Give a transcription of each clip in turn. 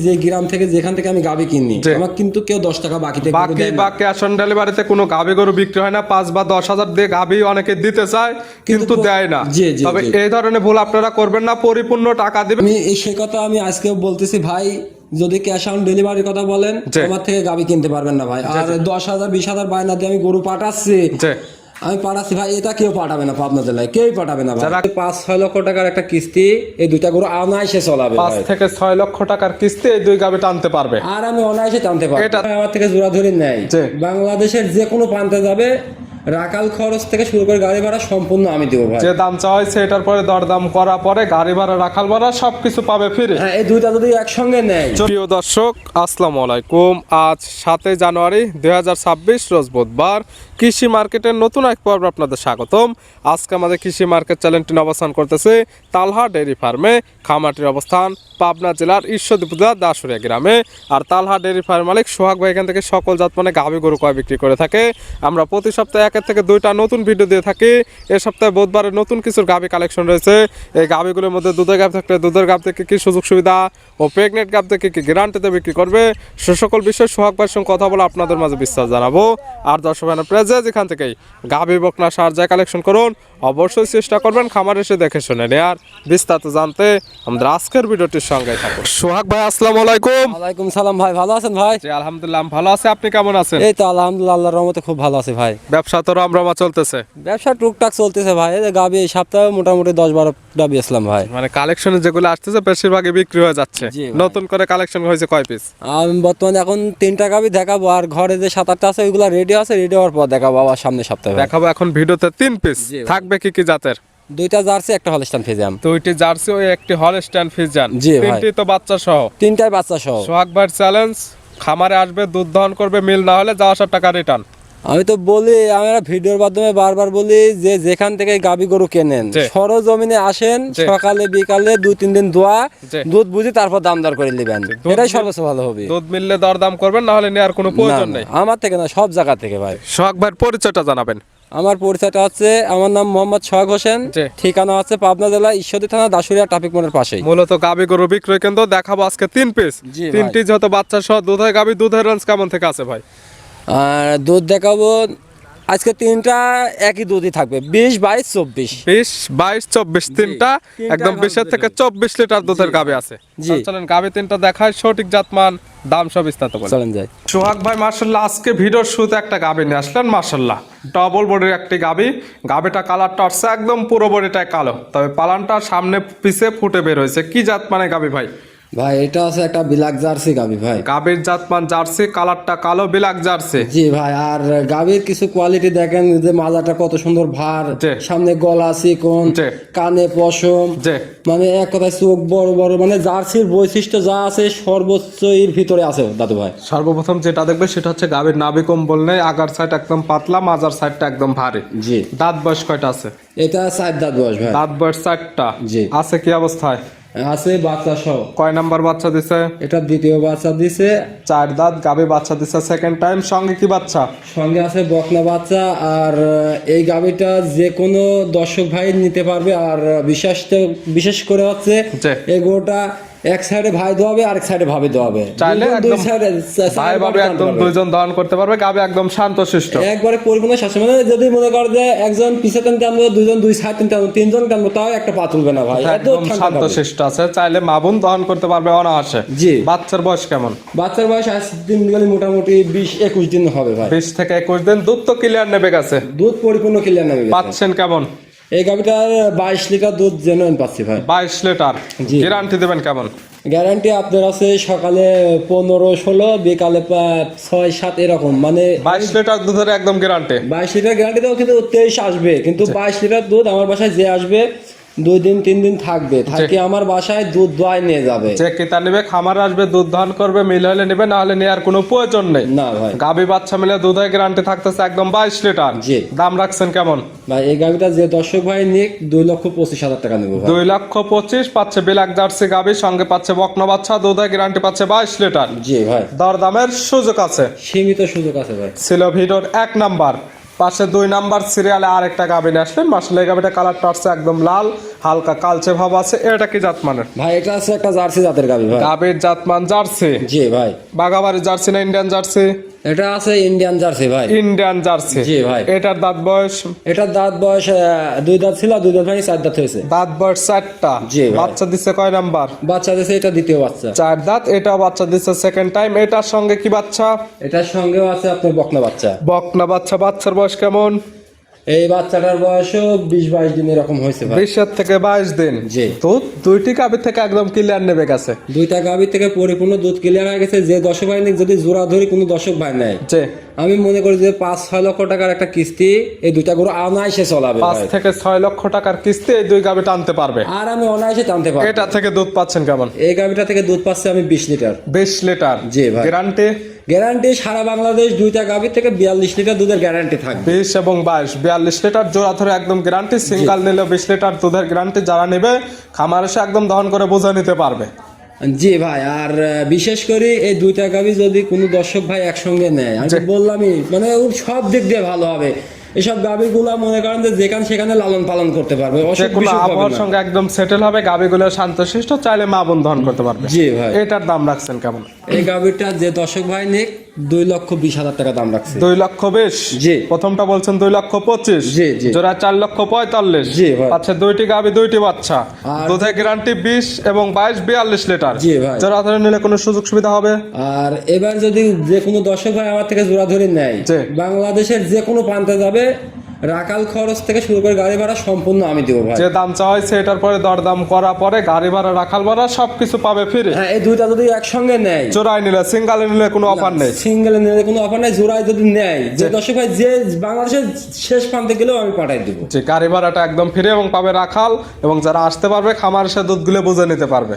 যে গ্রাম থেকে যেখান থেকে আমি গাভী কিনি, আমার কিন্তু কেউ 10 টাকা বাকিতে বা ক্যাশ অন ডেলিভারিতে কোনো গাভী গরু বিক্রি হয় না। 5 বা 10,000 দিয়ে গাভী অনেকে দিতে চায় কিন্তু দেয় না। তবে এই ধরনের ভুল আপনারা করবেন না, পরিপূর্ণ টাকা দিবেন। আমি সে কথা আমি আজকেও বলতেছি ভাই, যদি ক্যাশ অন ডেলিভারির কথা বলেন আমার থেকে গাভী কিনতে পারবেন না ভাই। আর 10,000 20,000 বায়না দিয়ে আমি গরু পাঠাচ্ছি, আমি পাঠাচ্ছি ভাই, এটা কেউ পাঠাবে না পাবনা জেলায়, কেউই পাঠাবে না ভাই। 5-6 লক্ষ টাকার একটা কিস্তি এই দুইটা গরু অনায়াসে চলাবে। 5 থেকে 6 লক্ষ টাকার কিস্তি এই দুই গাভী টানতে পারবে, আর আমি অনায়াসে টানতে পারবো। এটা আমার থেকে জোড়া ধরে নেয়, বাংলাদেশের যে কোনো প্রান্তে যাবে, রাখাল খরচ থেকে শুরু করে গাড়ি ভাড়া সম্পূর্ণ আমি দেবো ভাই। যে দাম চাওয়া হয়েছে এটার পরে দরদাম করা পরে গাড়ি ভাড়া রাখাল ভাড়া সবকিছু পাবে ফিরে। হ্যাঁ, এই দুইটা যদি একসঙ্গে নেয়। প্রিয় দর্শক আসসালামু আলাইকুম। আজ 7 জানুয়ারি 2026 রোজ বুধবার। কৃষি মার্কেটের নতুন এক পর্ব আপনাদের স্বাগতম। আজকে আমাদের কৃষি মার্কেট চ্যানেলটি অবস্থান করতেছে তালহা ডেইরি ফার্মে। খামারটির অবস্থান পাবনা জেলার ঈশ্বরদী উপজেলার দাসুরিয়া গ্রামে। আর তালহা ডেইরি ফার্ম মালিক সোহাগ ভাই এখান থেকে সকল জাত মানে গাভী গরু কয় বিক্রি করে থাকে। আমরা প্রতি সপ্তাহে 1 থেকে 2টা নতুন ভিডিও দিয়ে থাকি। এই সপ্তাহে বুধবারে নতুন কিছু গাভী কালেকশন রয়েছে। এই গাভীগুলোর মধ্যে দুধের গাভী থাকলে দুধের গাভ থেকে কি সুযোগ সুবিধা ও প্রেগনেন্ট গাভ থেকে কি গ্যারান্টিতে বিক্রি করবে, সে সকল বিষয়ে সোহাগ ভাইয়ের সঙ্গে কথা বলে আপনাদের মাঝে বিশ্বাস জানাবো। আর দর্শক যেখান থেকেই গাভী বকনা সার যায় কালেকশন করুন, অবশ্যই চেষ্টা করবেন খামার এসে দেখে শুনে নেয়ার। বিস্তারিত জানতে আমাদের আজকের ভিডিওটির সঙ্গে থাকুন। সোহাগ ভাই আসসালামু আলাইকুম। ওয়ালাইকুম সালাম ভাই, ভালো আছেন ভাই? জি আলহামদুলিল্লাহ ভালো আছে, আপনি কেমন আছেন? এই তো আলহামদুলিল্লাহ আল্লাহর রহমতে খুব ভালো আছে ভাই। ব্যবসা তো রমরমা চলতেছে? ব্যবসা টুকটাক চলতেছে ভাই। এই গাভী এই সপ্তাহে মোটামুটি 10-12টা বেচলাম ভাই। মানে কালেকশনে যেগুলো আসতেছে বেশিরভাগই বিক্রি হয়ে যাচ্ছে। নতুন করে কালেকশন হয়েছে কয় পিস? আমি বর্তমানে এখন 3টা গাভী দেখাবো, আর ঘরে যে 7-8টা আছে ওইগুলো রেডি আছে, রেডি হওয়ার পর দেখাবো আবার সামনে সপ্তাহে দেখাবো। এখন ভিডিওতে 3 পিস থাকবে। কি কি জাতের? 2টা জার্সি, একটা হলস্টাইন ফ্রিজিয়ান। 2টি জার্সি ও একটি হলস্টাইন ফ্রিজিয়ান। 3টি তো বাচ্চা সহ? 3টাই বাচ্চা সহ। সোহাগ ভাইয়ের চ্যালেঞ্জ, খামারে আসবে, দুধ দহন করবে, মিল না হলে যাওয়া 100 টাকা রিটার্ন। আমি তো বলি, আমরা ভিডিওর মাধ্যমে বারবার বলি যে যেখান থেকে গাভী গরু কেনেন সরজমিনে আসেন, সকালে বিকালে 2-3 দিন দোয়া দুধ বুঝি তারপর দাম দর করে নেবেন, এটাই সর্বোচ্চ ভালো হবে। দুধ মিললে দরদাম করবেন, না হলে নেওয়ার কোনো প্রয়োজন নেই। আমার থেকে না, সব জায়গা থেকে ভাই। সোহাগ ভাইয়ের পরিচয়টা জানাবেন। আমার পরিচয়টা হচ্ছে, আমার নাম মোহাম্মদ সোহাগ হোসেন, ঠিকানা হচ্ছে পাবনা জেলা ঈশ্বরদী থানা দাসুরিয়া ট্রাফিক মোড়ের পাশেই। মূলত গাভী গরু বিক্রয় কেন্দ্র। দেখাবো আজকে 3 পিস। 3টি যত বাচ্চা সহ দুধের গাভী। দুধের রেঞ্জ কেমন থেকে আছে ভাই? আর দুধ দেখাবো আজকে 3টা একই দুধই থাকবে, 20-22-24। 20-22-24 3টা একদম 20 থেকে 24 লিটার দুধের গাভী আছে। চলেন গাভী 3টা দেখায়, সঠিক জাতমান দাম সব বিস্তারিত বলেন। চলেন যাই। সোহাগ ভাই মাশাআল্লাহ আজকে ভিডিওর শুরুতে একটা গাভী নিয়ে আসলেন। মাশাআল্লাহ ডবল বডির একটি গাভী। গাভীটা কালারটা হচ্ছে একদম পুরো বডিটাই কালো, তবে পালানটা সামনে পিছে ফুটে বের হয়েছে। কি জাত মানে গাভী ভাই? ভাই এটা আছে একটা বিলাক জার্সি গাভী ভাই। গাভীর জাতমান জার্সি, কালারটা কালো, বিলাক জার্সি। জি ভাই। আর গাভীর কিছু কোয়ালিটি দেখেন, যে মাজাটা কত সুন্দর ভার, সামনে গলা চিকন, কানে পশম, মানে এক কথায় চোখ বড় বড়, মানে জার্সির বৈশিষ্ট্য যা আছে সর্বোচ্চ এর ভিতরে আছে দাদু ভাই। সর্বপ্রথম যেটা দেখবে সেটা হচ্ছে গাভীর নাভি কম্বল নেই, আগার সাইড একদম পাতলা, মাজার সাইডটা একদম ভারী। জি। দাঁত বয়স কয়টা আছে? এটা 4 দাঁত বয়স ভাই। দাঁত বয়স 4টা। জি। আছে কি অবস্থায়? আছে বাচ্চা সহ। কয় নাম্বার বাচ্চা দিছে? এটা দ্বিতীয় বাচ্চা দিছে। 4 দাঁত গাভী বাচ্চা দিছে সেকেন্ড টাইম। সঙ্গে কি বাচ্চা? সঙ্গে আছে বকনা বাচ্চা। আর এই গাভীটা যে কোনো দর্শক ভাই নিতে পারবে। আর বিশেষ করে হচ্ছে এই গরুটা এক সাইডে ভাই দোয়াবে, আরেক সাইডে ভাবি দোয়াবে, চাইলে একদম ভাই ভাবে একদম দুইজন দহন করতে পারবে। গাভী একদম শান্তশিষ্ট, একবারে পরিপূর্ণ শাসন। মানে যদি মনে করে যে একজন পিছে টানবো, দুজন দুই সাইড টানবো, 3জন টানবো, তাও একটা পা তুলবে না ভাই, একদম শান্তশিষ্ট আছে। চাইলে মাবুন দহন করতে পারবে অনায়াসে। জি। বাচ্চার বয়স কেমন? বাচ্চার বয়স আজ দিন মোটামুটি 20-21 দিন হবে ভাই। 20 থেকে 21 দিন। দুধ তো ক্লিয়ার নেবে গেছে? দুধ পরিপূর্ণ ক্লিয়ার নেবে গেছে। পাচ্ছেন কেমন? এই গাভীটার 22 লিটার দুধ জেনুইন পাচ্ছি ভাই। 22 লিটার। গ্যারান্টি দেবেন কেমন? গ্যারান্টি আপনার আছে সকালে 15-16, বিকালে 6-7 এরকম, মানে 22 লিটার দুধের একদম গ্যারান্টি। 22 লিটার গ্যারান্টি দেবো, কিন্তু 23 আসবে। কিন্তু 22 লিটার দুধ আমার বাসায় যে আসবে 2-3 দিন থাকবে, থাকি আমার বাসায় দুধ দোয়াই নিয়ে যাবে। যে ক্রেতা নেবে খামার আসবে, দুধ দহন করবে, মিল হলে নেবে, না হলে নেওয়ার কোনো প্রয়োজন নেই। না ভাই। গাভী বাচ্চা মিলে দুধের গ্যারান্টি থাকতেছে একদম 22 লিটার। জি। দাম রাখছেন কেমন ভাই? এই গাভীটা যে দর্শক ভাই নিক 2,25,000 টাকা নেবো ভাই। 2,25,000 পাচ্ছে বিলাক জার্সি গাভী, সঙ্গে পাচ্ছে বকনা বাচ্চা, দুধের গ্যারান্টি পাচ্ছে 22 লিটার। জি ভাই। দরদামের সুযোগ আছে, সীমিত সুযোগ আছে ভাই। ছিল ভিডিওর 1 নাম্বার। পাশে 2 নাম্বার সিরিয়ালে আরেকটা গাভী নিয়ে আসলেন। মাশাআল্লাহ এই গাভীটা কালারটা হচ্ছে একদম লাল, হালকা কালচে ভাব আছে। এটা কি জাত মানের? ভাই এটা আছে একটা জার্সি জাতের গাবি ভাই। গাভীর জাতমান জার্সি? জি ভাই। বাগাবাড়ি জার্সি না ইন্ডিয়ান জার্সি? এটা আছে ইন্ডিয়ান জার্সি ভাই। Indian jersey? জি ভাই। এটার দাঁত বয়স? এটার দাঁত বয়স 2 দাঁত ছিল, 2 দাঁত ভাই 4 দাঁত হয়েছে। দাঁত বয়স 4টা? জি ভাই। বাচ্চা দিচ্ছে কয় নাম্বার? বাচ্চা দিছে এটা দ্বিতীয় বাচ্চা। 4 দাঁত। এটা বাচ্চা দিচ্ছে সেকেন্ড টাইম। এটার সঙ্গে কি বাচ্চা? এটার সঙ্গেও আছে আপনার বকনা বাচ্চা। বকনা বাচ্চা। বাচ্চার বয়স কেমন? এই বাচ্চাটার বয়সও 20-22 দিন এরকম হয়েছে ভাই। 20 থেকে 22 দিন। জি। তো দুইটি গাভী থেকে একদম ক্লিয়ার নেবে গেছে। দুইটা গাভী থেকে পরিপূর্ণ দুধ ক্লিয়ার হয়ে গেছে। যে দর্শক ভাই যদি জোড়া ধরি কোনো দর্শক ভাই নাই, জি, আমি মনে করি যে 5-6 লক্ষ টাকার একটা কিস্তি এই দুইটা গরু অনায়াসে চলাবে 5 ভাই। থেকে 6 লক্ষ টাকার কিস্তি এই দুই গাভী টানতে পারবে। আর আমি অনায়াসে টানতে পারবো। এটা থেকে দুধ পাচ্ছেন কেমন? এই গাভীটা থেকে দুধ পাচ্ছি আমি 20 লিটার। 20 লিটার? জি ভাই। গ্যারান্টি? গ্যারান্টি সারা বাংলাদেশ দুইটা গাভী থেকে 42 লিটার দুধের গ্যারান্টি থাকবে। 20 এবং 22 42 লিটার জোড়া ধরে একদম গ্যারান্টি। সিঙ্গেল নিলে 20 লিটার দুধের গ্যারান্টি। যারা নেবে খামার এসে একদম দহন করে বুঝে নিতে পারবে। জি ভাই। আর বিশেষ করে এই দুইটা গাভী যদি কোনো দর্শক ভাই একসঙ্গে নেয়, আমি তো বললামই মানে ওর সব দিক দিয়ে ভালো হবে। এসব গাভীগুলা মনে করেন যে যেখানে সেখানে লালন পালন করতে পারবে, যে অসুখ কোনো বিসুখ হবে আবহাওয়ার না। সঙ্গে একদম সেটেল হবে। গাভীগুলো শান্তশিষ্ট, চাইলে মা বোন দহন করতে পারবে। জি ভাই। এটার দাম রাখছেন কেমন? এই গাভীটা যে দর্শক ভাই নিক 2,20,000 টাকা দাম রাখছে। 2,20,000? জি। প্রথমটা বলছেন 2,25,000? জি জি। জোড়া 4,45,000? জি ভাই। আচ্ছা, দুইটি গাভী দুইটি বাচ্চা, আর- দুধের গ্যারান্টি 20 এবং 22 42 লিটার। জি ভাই। জোড়া ধরে নিলে কোনো সুযোগ সুবিধা হবে? আর এবার যদি যে কোনো দর্শক ভাই আমার থেকে জোড়া ধরে নেয়, জি। বাংলাদেশের যে কোনো প্রান্তে যাবে, রাকাল খরচ থেকে শুরু করে গাড়ি ভাড়া সম্পূর্ণ আমি দেবো ভাই। যে দাম চাওয়া হয়েছে এটার পরে দরদাম করা পরে গাড়ি ভাড়া, রাখাল ভাড়া সবকিছু পাবে ফিরে। হ্যাঁ, এই দুইটা যদি একসঙ্গে নেয়, জোড়ায় নিলে, সিঙ্গালে নিলে কোনো অফার নেই। সিঙ্গেলে নিলে কোনো অফার নাই। জোড়ায় যদি নেয়, যে দর্শক ভাই যে বাংলাদেশের শেষ প্রান্তে গেলেও আমি পাঠাই দেবো। যে গাড়ি ভাড়াটা একদম ফ্রি এবং পাবে রাখাল, এবং যারা আসতে পারবে খামার এসে দুধগুলো বুঝে নিতে পারবে।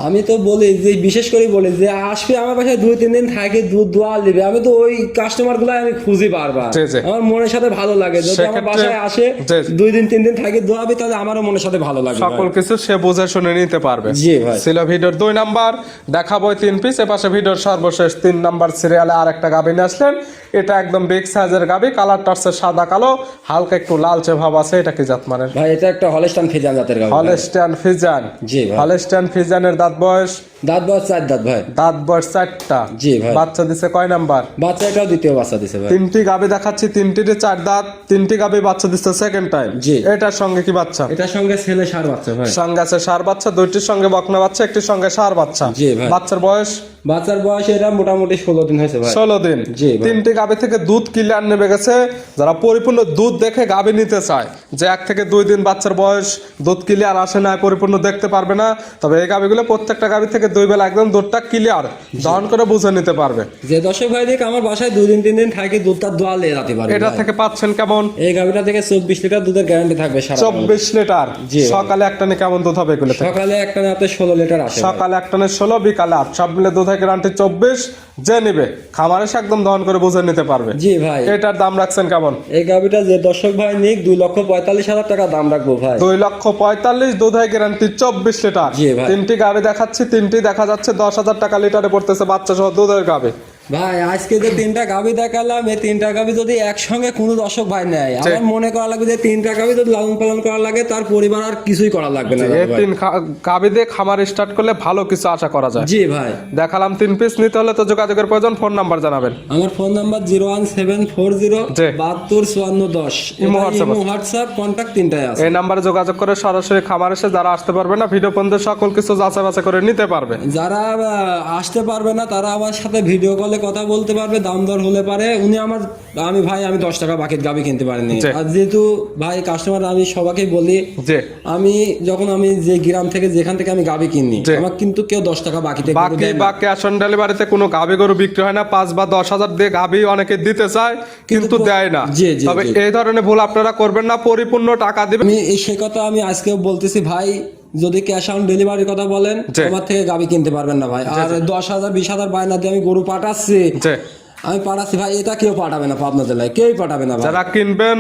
আমি তো বলি যে বিশেষ করে বলি যে আসবে আমার বাসায় 2-3 দিন থাকে, দুধ দোয়া দিবে, আমি তো ওই কাস্টমার গুলো আমি খুঁজি বারবার। জি, জি। আমার মনের সাথে ভালো লাগে যদি আমার সেক্ষেত্রে- বাসায় আসে, জি। 2 দিন 3 দিন থাকে দোয়াবে, তাহলে আমারও মনের সাথে ভালো লাগবে ভাই। সকল কিছু সে বুঝে শুনে নিতে পারবে। জি ভাই। ছিল ভিডিওর 2 নাম্বার, দেখাবো 3 পিস। এপাশে ভিডিওর সর্বশেষ 3 নাম্বার সিরিয়ালে আর একটা গাভী নিয়ে আসলেন। এটা একদম বিগ সাইজের গাভী, কালারটা হচ্ছে সাদা কালো, হালকা একটু লালচে ভাব আছে। এটা কি জাত মানের? ভাই এটা একটা হলস্টাইন ফ্রিজিয়ান জাতের গাভী। Holstein Friesian? জি ভাই। হলস্টাইন ফ্রিজিয়ানের দাঁত বয়স? দাঁত বয়স 4 দাঁত ভাই। দাঁত বয়স 4টা? জি ভাই। বাচ্চা দিছে কয় নাম্বার? বাচ্চা এটাও দ্বিতীয় বাচ্চা দিছে ভাই। 3টি গাভী দেখাচ্ছি, 3টিতে 4 দাঁত, 3টি গাভী বাচ্চা দিচ্ছে সেকেন্ড টাইম। জি। এটার সঙ্গে কি বাচ্চা? এটার সঙ্গে ছেলে ষাঁড় বাচ্চা ভাই। সঙ্গে আছে ষাঁড় বাচ্চা, 2টির সঙ্গে বকনা বাচ্চা, একটির সঙ্গে ষাঁড় বাচ্চা। জি ভাই। বাচ্চার বয়স? বাচ্চার বয়স এটা মোটামুটি 16 দিন হয়েছে ভাই। 16 দিন। জি ভাই। 3টি গাভী থেকে দুধ ক্লিয়ার নেমে গেছে। যারা পরিপূর্ণ দুধ দেখে গাভী নিতে চায়, যে 1 থেকে 2 দিন বাচ্চার বয়স, দুধ ক্লিয়ার আসে না, পরিপূর্ণ দেখতে পারবে না, তবে এই গাভীগুলো প্রত্যেকটা গাভী থেকে 2 বেলা একদম দুধটা ক্লিয়ার দহন করে বুঝে নিতে পারবে। যে দর্শক ভাই দেখ আমার বাসায় 2 দিন 3 দিন থাকে, দুধটা দোয়া লে রাতে পারবে। এটা থেকে পাচ্ছেন কেমন? এই গাভীটা থেকে 24 লিটার দুধের গ্যারান্টি থাকবে সারা। 24 লিটার? জি ভাই। সকালে একটানে কেমন দুধ হবে এগুলো থেকে? সকালে একটা রাতে 16 লিটার আসে ভাই। সকালে একটানে 16, বিকালে 8, সব মিলে দুধের গ্যারান্টি 24। যে নিবে খামারে এসে একদম দহন করে বুঝে নিতে পারবে। জি ভাই। এটার দাম রাখছেন কেমন? এই গাভীটা যে দর্শক ভাই নিক 2,45,000 টাকা দাম রাখবো ভাই। 2,45,000 দুধের গ্যারান্টি 24 লিটার। জি ভাই। 3টি গাভী দেখাচ্ছি, 3টি দেখা যাচ্ছে 10,000 টাকা লিটারে পড়তেছে বাচ্চা সহ দুধের গাভী। ভাই আজকে যে 3টা গাভী দেখালাম, এই 3টা গাভী যদি একসঙ্গে কোনো দর্শক ভাই নেয়, আমার মনে করা লাগবে যে 3টা গাভী যদি লালন পালন করা লাগে, তার পরিবার আর কিছুই করা লাগবে না এই ভাই। 3 গাভী দিয়ে খামার স্টার্ট করলে ভালো কিছু আশা করা যায়। জি ভাই। দেখালাম 3 পিস, নিতে হলে তো যোগাযোগের প্রয়োজন। ফোন নাম্বার জানাবেন। আমার ফোন নাম্বার 01740 জি। 725410। ইমো হোয়াটসঅ্যাপ হোয়াটসঅ্যাপ কন্টাক্ট 3টাই আছে। এই নাম্বারে যোগাযোগ করে সরাসরি খামার এসে যারা আসতে পারবে না, ভিডিও পর্যন্ত সকল কিছু যাচাই বাছাই করে নিতে পারবে। যারা আসতে পারবে না তারা আমার সাথে ভিডিও কলে কথা বলতে পারবে, দাম দর হলে পারে। আমি 10 টাকা বাকির গাভী কিনতে পারিনি। জি। আর যেহেতু ভাই কাস্টমার আমি সবাইকে বলি, যে আমি যখন আমি যে গ্রাম থেকে যেখান থেকে আমি গাভী কিনি, জি। আমার কিন্তু কেউ 10 টাকা বাকিতে গরু বাকি দেয় না। বা ক্যাশ অন ডেলিভারিতে কোনো গাভী গরু বিক্রি হয় না। 5 বা 10,000 দিয়ে গাভী অনেকে দিতে চায় কিন্তু দেয় না। জি, জি, তবে জি। এই ধরনের ভুল আপনারা করবেন না, পরিপূর্ণ টাকা দিবেন। সে কথা আমি আজকেও বলতেছি ভাই, যদি ক্যাশ অন ডেলিভারির কথা বলেন, জি। আমার থেকে গাভী কিনতে পারবেন না ভাই। আর 10,000 20,000 বায়না দিয়ে আমি গরু পাঠাচ্ছি, যে আমি পাঠাচ্ছি ভাই, এটা কেউ পাঠাবে না পাবনা জেলায়, কেউই পাঠাবে না ভাই। যারা কিনবেন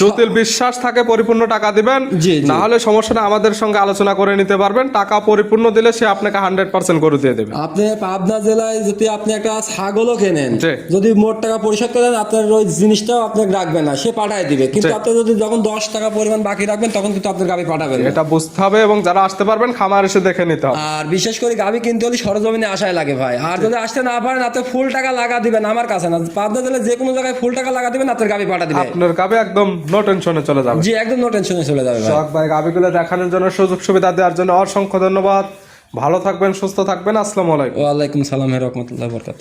যদি বিশ্বাস থাকে পরিপূর্ণ টাকা দিবেন, জি, জি। না হলে সমস্যা না, আমাদের সঙ্গে আলোচনা করে নিতে পারবেন। টাকা পরিপূর্ণ দিলে সে আপনাকে 100% গরু দিয়ে দেবে। আপনি পাবনা জেলায় যদি আপনি একটা ছাগলও কেনেন, জি। যদি মোট টাকা পরিশোধ করেন, আপনার ওই জিনিসটাও আপনাকে রাখবে না, সে পাঠায় দিবে। কিন্তু জি। আপনি যদি যখন 10 টাকা পরিমাণ বাকি রাখবেন, তখন কিন্তু আপনার গাভি পাঠাবেন না। এটা বুঝতে হবে এবং যারা আসতে পারবেন খামার এসে দেখে নিতে হবে। আর বিশেষ করে গাভি কিনতে হলে সরজমিনে আসায় লাগে ভাই। আর যদি আসতে না পারেন, আপনি ফুল টাকা লাগা দিবেন আমার কাছে না, পাবনা জেলায় যে কোনো জায়গায় ফুল টাকা লাগা দিবেন, আপনার গাভি পাঠা দিবে। আপনার গাবে একদম নো টেনশনে চলে যাবে। জি, একদম নো টেনশনে চলে যাবে ভাই। শখ ভাই, গাবিগুলো দেখানোর জন্য, সুযোগ সুবিধা দেওয়ার জন্য অসংখ্য ধন্যবাদ। ভালো থাকবেন, সুস্থ থাকবেন। আসসালামু আলাইকুম। ওয়ালাইকুম সালাম রহমতুল্লাহ বরকাত।